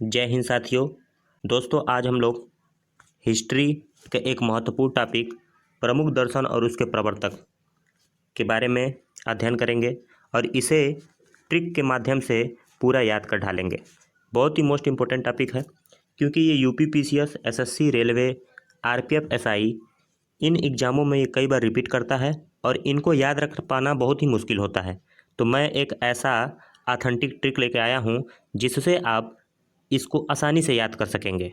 जय हिंद साथियों। दोस्तों, आज हम लोग हिस्ट्री के एक महत्वपूर्ण टॉपिक प्रमुख दर्शन और उसके प्रवर्तक के बारे में अध्ययन करेंगे और इसे ट्रिक के माध्यम से पूरा याद कर ढालेंगे। बहुत ही मोस्ट इम्पोर्टेंट टॉपिक है क्योंकि ये UP PCS, SSC, railway, RPF, SI इन एग्ज़ामों में ये कई बार रिपीट करता है और इनको याद रख पाना बहुत ही मुश्किल होता है। तो मैं एक ऐसा ऑथेंटिक ट्रिक लेके आया हूँ जिससे आप इसको आसानी से याद कर सकेंगे।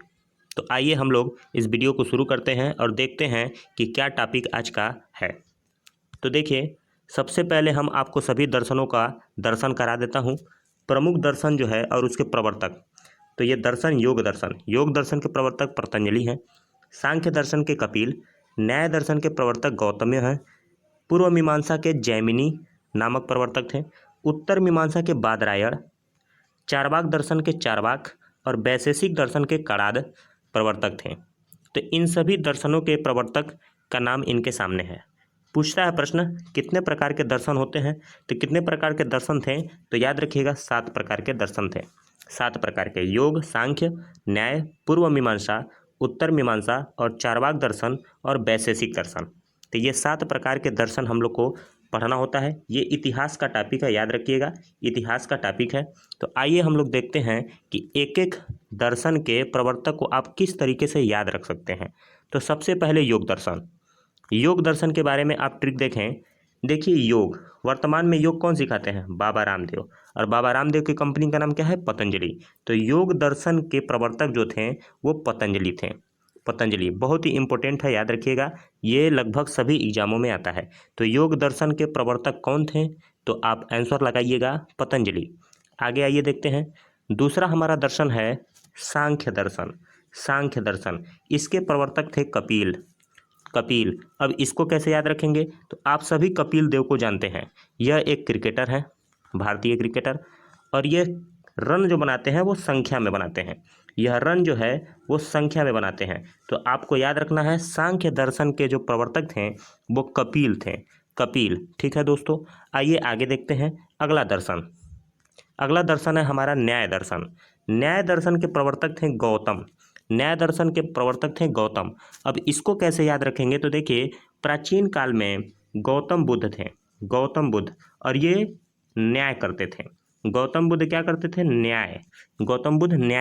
तो आइए हम लोग इस वीडियो को शुरू करते हैं और देखते हैं कि क्या टॉपिक आज का है। तो देखिए, सबसे पहले हम आपको सभी दर्शनों का दर्शन करा देता हूँ। प्रमुख दर्शन जो है और उसके प्रवर्तक, तो ये दर्शन योग दर्शन के प्रवर्तक पतंजलि हैं। सांख्य दर्शन के कपिल, न्याय दर्शन के प्रवर्तक गौतम्य हैं। पूर्व मीमांसा के जैमिनी नामक प्रवर्तक थे। उत्तर मीमांसा के बादरायण, चारवाक दर्शन के चारवाक और वैशेषिक दर्शन के कणाद प्रवर्तक थे। तो इन सभी दर्शनों के प्रवर्तक का नाम इनके सामने है। पूछता है प्रश्न, कितने प्रकार के दर्शन होते हैं? तो कितने प्रकार के दर्शन थे? तो याद रखिएगा 7 प्रकार के दर्शन थे। 7 प्रकार के: योग, सांख्य, न्याय, पूर्व मीमांसा, उत्तर मीमांसा और चारवाक दर्शन और वैशेषिक दर्शन। तो ये 7 प्रकार के दर्शन हम लोग को पढ़ना होता है। ये इतिहास का टॉपिक है, याद रखिएगा, इतिहास का टॉपिक है। तो आइए हम लोग देखते हैं कि एक एक दर्शन के प्रवर्तक को आप किस तरीके से याद रख सकते हैं। तो सबसे पहले योग दर्शन के बारे में आप ट्रिक देखें। देखिए, योग वर्तमान में योग कौन सिखाते हैं? बाबा रामदेव। और बाबा रामदेव की कंपनी का नाम क्या है? पतंजलि। तो योग दर्शन के प्रवर्तक जो थे वो पतंजलि थे। पतंजलि बहुत ही इंपॉर्टेंट है, याद रखिएगा, ये लगभग सभी एग्जामों में आता है। तो योग दर्शन के प्रवर्तक कौन थे? तो आप आंसर लगाइएगा पतंजलि। आगे आइए देखते हैं। दूसरा हमारा दर्शन है सांख्य दर्शन। इसके प्रवर्तक थे कपिल। अब इसको कैसे याद रखेंगे? तो आप सभी कपिल देव को जानते हैं। यह एक क्रिकेटर है, भारतीय क्रिकेटर, और ये रन जो बनाते हैं वो संख्या में बनाते हैं। यह रन जो है वो संख्या में बनाते हैं। तो आपको याद रखना है सांख्य दर्शन के जो प्रवर्तक थे वो कपिल थे। कपिल, ठीक है दोस्तों। आइए आगे देखते हैं अगला दर्शन है हमारा न्याय दर्शन के प्रवर्तक थे गौतम। अब इसको कैसे याद रखेंगे? तो देखिए, प्राचीन काल में गौतम बुद्ध और ये न्याय करते थे। गौतम बुद्ध क्या करते थे? न्याय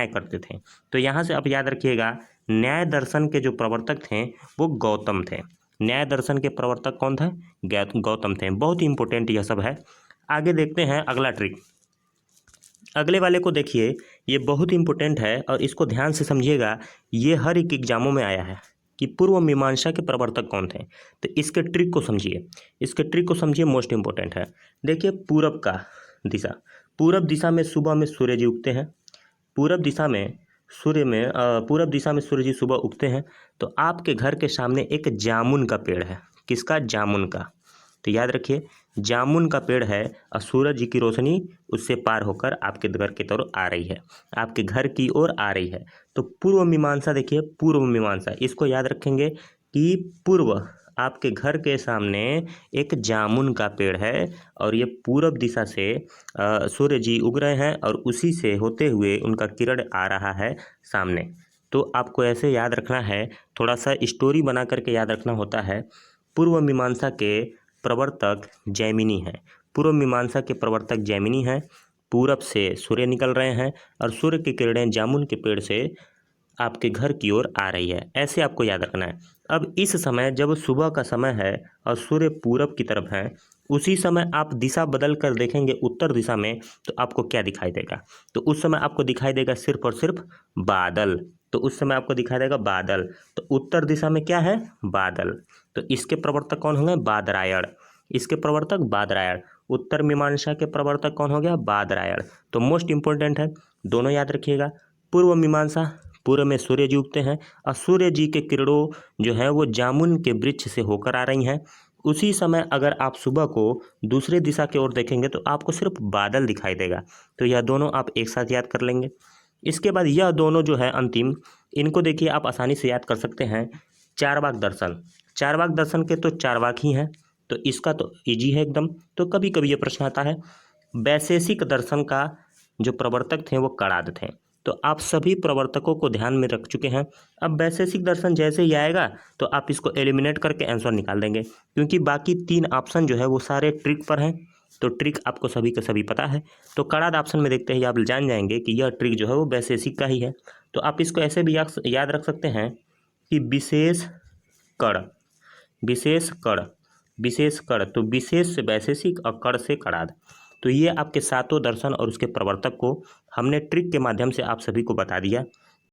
करते थे। तो यहाँ से आप याद रखिएगा, न्याय दर्शन के जो प्रवर्तक थे वो गौतम थे। न्याय दर्शन के प्रवर्तक कौन थे? गौतम थे। बहुत ही इंपॉर्टेंट यह सब है। आगे देखते हैं अगला ट्रिक। अगले वाले को देखिए, ये बहुत इंपॉर्टेंट है और इसको ध्यान से समझिएगा। ये हर एक एग्जामों में आया है कि पूर्व मीमांसा के प्रवर्तक कौन थे। तो इसके ट्रिक को समझिए, मोस्ट इंपॉर्टेंट है। देखिए, पूरब दिशा में सुबह में सूर्य जी उगते हैं। पूरब दिशा में सूर्य जी सुबह उगते हैं। तो आपके घर के सामने एक जामुन का पेड़ है। किसका? जामुन का। तो याद रखिए, जामुन का पेड़ है और सूरज जी की रोशनी उससे पार होकर आपके घर की तरफ आ रही है, आपके घर की ओर आ रही है। तो पूर्व मीमांसा, देखिए पूर्व मीमांसा, इसको याद रखेंगे कि पूर्व आपके घर के सामने एक जामुन का पेड़ है और ये पूरब दिशा से सूर्य जी उग रहे हैं और उसी से होते हुए उनका किरण आ रहा है सामने। तो आपको ऐसे याद रखना है, थोड़ा सा स्टोरी बना करके याद रखना होता है। पूर्व मीमांसा के प्रवर्तक जैमिनी हैं। पूरब से सूर्य निकल रहे हैं और सूर्य की किरणें जामुन के पेड़ से आपके घर की ओर आ रही है। ऐसे आपको याद रखना है। अब इस समय जब सुबह का समय है और सूर्य पूरब की तरफ है, उसी समय आप दिशा बदल कर देखेंगे उत्तर दिशा में, तो आपको क्या दिखाई देगा? तो उस समय आपको दिखाई देगा सिर्फ और सिर्फ बादल। तो उत्तर दिशा में क्या है? बादल। तो इसके प्रवर्तक कौन होंगे? बादरायण। उत्तर मीमांसा के प्रवर्तक कौन हो गया? बादरायण। तो मोस्ट इंपॉर्टेंट है, दोनों याद रखिएगा। पूर्व मीमांसा, पूर्व में सूर्य जी उगते हैं और सूर्य जी के किरणों जो है वो जामुन के वृक्ष से होकर आ रही हैं। उसी समय अगर आप सुबह को दूसरे दिशा की ओर देखेंगे तो आपको सिर्फ बादल दिखाई देगा। तो यह दोनों आप एक साथ याद कर लेंगे। इसके बाद यह दोनों जो है अंतिम, इनको देखिए आप आसानी से याद कर सकते हैं। चारवाक दर्शन के तो चारवाक ही हैं, तो इसका तो इजी है एकदम। तो कभी कभी ये प्रश्न आता है। वैशेषिक दर्शन का जो प्रवर्तक थे वो कणाद थे। तो आप सभी प्रवर्तकों को ध्यान में रख चुके हैं। अब वैशेषिक दर्शन जैसे ही आएगा तो आप इसको एलिमिनेट करके आंसर निकाल देंगे, क्योंकि बाकी 3 ऑप्शन जो है वो सारे ट्रिक पर हैं, तो ट्रिक आपको सभी के सभी पता है। तो कड़ाद ऑप्शन में देखते ही आप जान जाएंगे कि यह ट्रिक जो है वो वैशेषिक का ही है। तो आप इसको ऐसे भी याद रख सकते हैं कि विशेष कड़, विशेष कड़, विशेष कड़, तो विशेष से वैशेषिक और कड़ से कड़ाद। तो ये आपके सातों दर्शन और उसके प्रवर्तक को हमने ट्रिक के माध्यम से आप सभी को बता दिया।